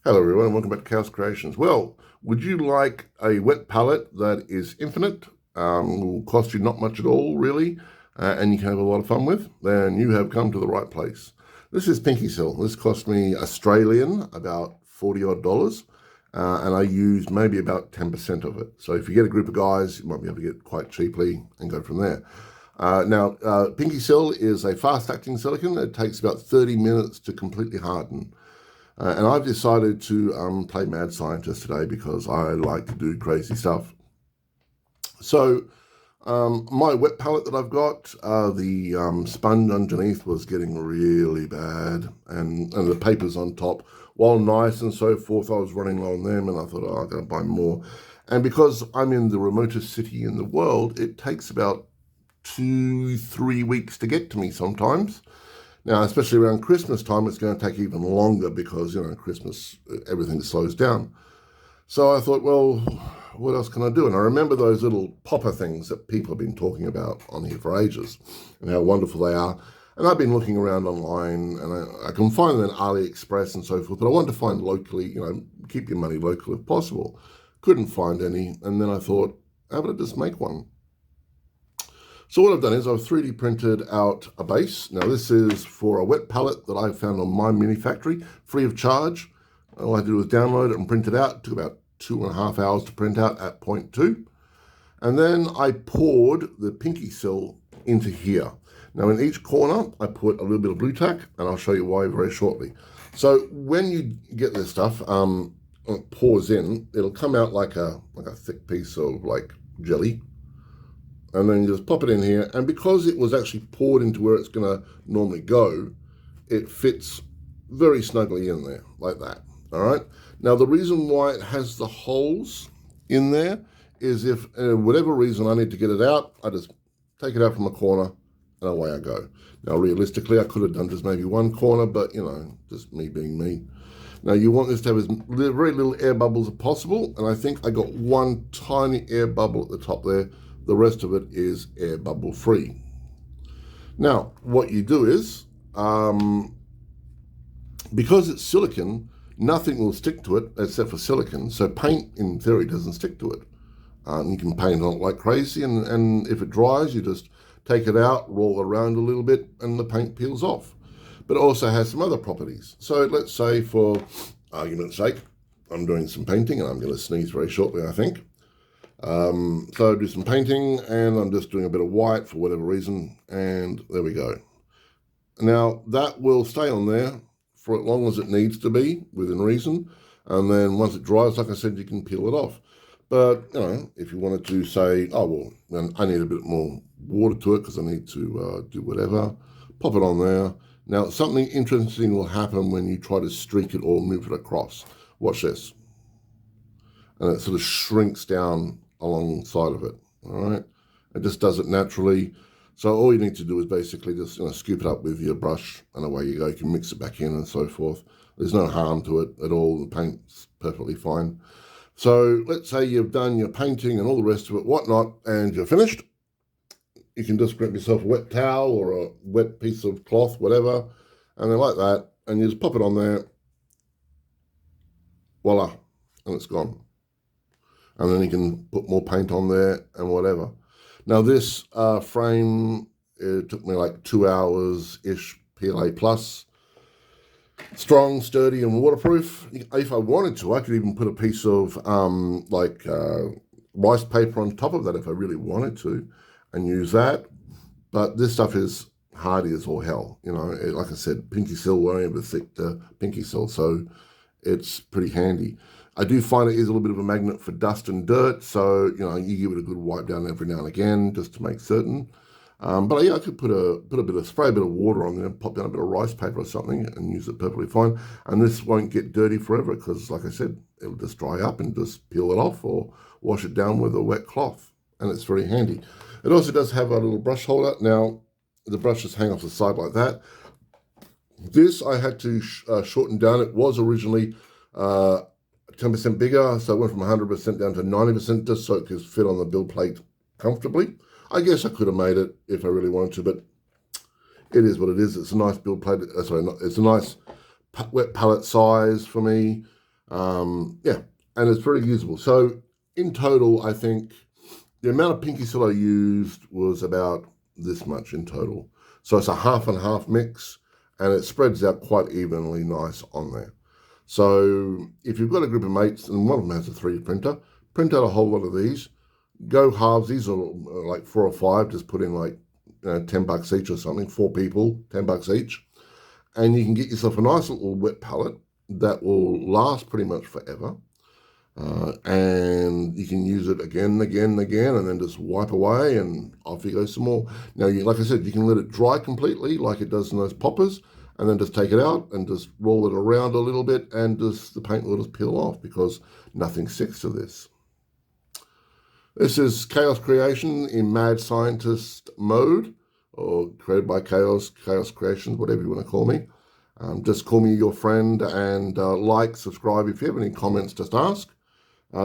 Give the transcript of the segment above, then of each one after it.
Hello everyone and welcome back to Chaos Creations. Well, would you like a wet palette that is infinite, will cost you not much at all really, and you can have a lot of fun with? Then you have come to the right place. This is PinkyCell. This cost me Australian, about 40 odd dollars, and I used maybe about 10% of it. So if you get a group of guys, you might be able to get it quite cheaply and go from there. Now, PinkyCell is a fast-acting silicone. It takes about 30 minutes to completely harden. And I've decided to play mad scientist today because I like to do crazy stuff. So my wet palette that I've got, the sponge underneath was getting really bad, and the papers on top, while nice and so forth, I was running low on them, and I thought, oh, I'm going to buy more. And because I'm in the remotest city in the world, it takes about 2-3 weeks to get to me sometimes. Now, especially around Christmas time, it's going to take even longer because, Christmas, everything slows down. So I thought, well, what else can I do? And I remember those little popper things that people have been talking about on here for ages and how wonderful they are. And I've been looking around online and I can find them in AliExpress and so forth, but I wanted to find locally, keep your money local if possible. Couldn't find any. And then I thought, how about I just make one? So what I've done is I've 3D printed out a base. Now this is for a wet palette that I found on My Mini Factory, free of charge. All I had to do was download it and print it out. It took about 2.5 hours to print out at 0.2. And then I poured the PinkyCell into here. Now in each corner, I put a little bit of blue tack, and I'll show you why very shortly. So when you get this stuff, it pours in, it'll come out like a thick piece of like jelly. And then you just pop it in here, and because it was actually poured into where it's going to normally go, it fits very snugly in there, like that, all right? Now, the reason why it has the holes in there is if, whatever reason I need to get it out, I just take it out from a corner, and away I go. Now, realistically, I could have done just maybe one corner, but, just me being me. Now, you want this to have as very little air bubbles as possible, and I think I got one tiny air bubble at the top there. The rest of it is air bubble free. Now, what you do is, because it's silicon, nothing will stick to it except for silicon. So paint, in theory, doesn't stick to it. You can paint on it like crazy, and if it dries, you just take it out, roll it around a little bit, and the paint peels off. But it also has some other properties. So let's say, for argument's sake, I'm doing some painting, and I'm going to sneeze very shortly, I think. So I do some painting, and I'm just doing a bit of white for whatever reason, and there we go. Now, that will stay on there for as long as it needs to be, within reason, and then once it dries, like I said, you can peel it off. But, if you wanted to say, oh, well, I need a bit more water to it because I need to do whatever, pop it on there. Now, something interesting will happen when you try to streak it or move it across. Watch this. And it sort of shrinks down alongside of it, all right? It just does it naturally. So all you need to do is basically just scoop it up with your brush, and away you go. You can mix it back in and so forth. There's no harm to it at all. The paint's perfectly fine. So let's say you've done your painting and all the rest of it, whatnot, and you're finished. You can just grab yourself a wet towel or a wet piece of cloth, whatever, and then like that, and you just pop it on there. Voila, and it's gone. And then you can put more paint on there and whatever. Now this frame, it took me like 2 hours-ish, PLA plus. Strong, sturdy, and waterproof. If I wanted to, I could even put a piece of rice paper on top of that if I really wanted to, and use that. But this stuff is hardy as all hell. Like I said, PinkyCell won't ever stick to PinkyCell, so it's pretty handy. I do find it is a little bit of a magnet for dust and dirt, so you give it a good wipe down every now and again just to make certain. But yeah, I could put a bit of spray, a bit of water on there, pop down a bit of rice paper or something, and use it perfectly fine. And this won't get dirty forever because, like I said, it'll just dry up and just peel it off or wash it down with a wet cloth, and it's very handy. It also does have a little brush holder. Now, the brushes hang off the side like that. This I had to shorten down. It was originally 10% bigger, so it went from 100% down to 90% just so it could fit on the build plate comfortably. I guess I could have made it if I really wanted to, but it is what it is. It's a nice build plate. It's a nice wet palette size for me. Yeah, and it's very usable. So in total, I think the amount of Pinky I used was about this much in total. So it's a half and half mix, and it spreads out quite evenly nice on there. So if you've got a group of mates and one of them has a 3D printer, print out a whole lot of these. Go halvesies or like 4 or 5, just put in like $10 each or something, 4 people, $10 each. And you can get yourself a nice little wet palette that will last pretty much forever. And you can use it again, and then just wipe away and off you go some more. Now, like I said, you can let it dry completely like it does in those poppers, and then just take it out and just roll it around a little bit, and just the paint will just peel off because nothing sticks to this. This is Chaos Creation in Mad Scientist mode, or created by Chaos Creations, whatever you want to call me. Just call me your friend, and like, subscribe. If you have any comments, just ask.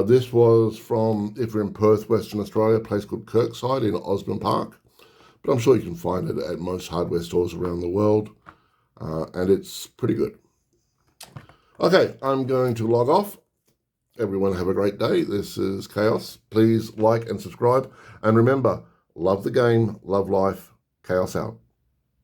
This was from, if you're in Perth, Western Australia, a place called Kirkside in Osborne Park. But I'm sure you can find it at most hardware stores around the world. And it's pretty good. Okay, I'm going to log off. Everyone have a great day. This is Chaos. Please like and subscribe. And remember, love the game, love life. Chaos out.